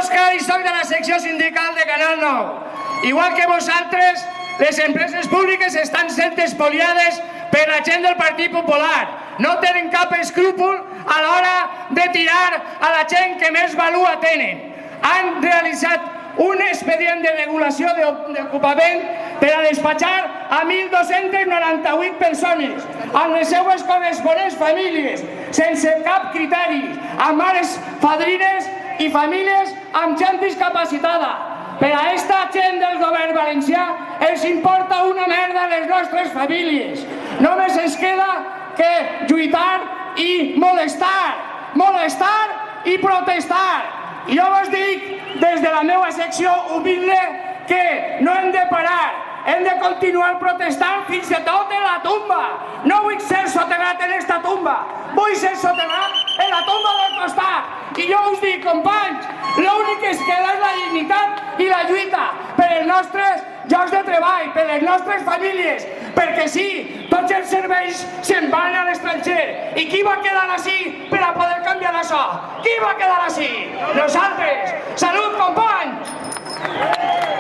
Òscar i soc de la secció sindical de Canal 9. Igual que vosaltres, les empreses públiques estan sent espoliades per la gent del Partit Popular. No tenen cap escrúpol a l'hora de tirar a la gent que més valua tenen. Han realitzat un expedient de regulació d'ocupament per a despatxar a 1.298 persones amb les seues corresponents famílies, sense cap criteri, amb mares fadrines i famílies amb gent discapacitada. Per a aquesta gent del govern valencià els importa una merda les nostres famílies. Només ens queda que lluitar i molestar i protestar. I jo vos dic des de la meva secció humilde que no hem de parar, hem de continuar protestant fins i tot en la tumba. No vull ser soterrat en esta tumba, vull ser soterrat en la tumba del costat. I jo us dic, companys, l'únic que es queda és la dignitat i la lluita per els nostres llocs de treball, per les nostres famílies, perquè sí, tots els serveis se'n van a l'estranger. I qui va quedar així per a poder canviar això? Qui va quedar així? Nosaltres! Salut, companys!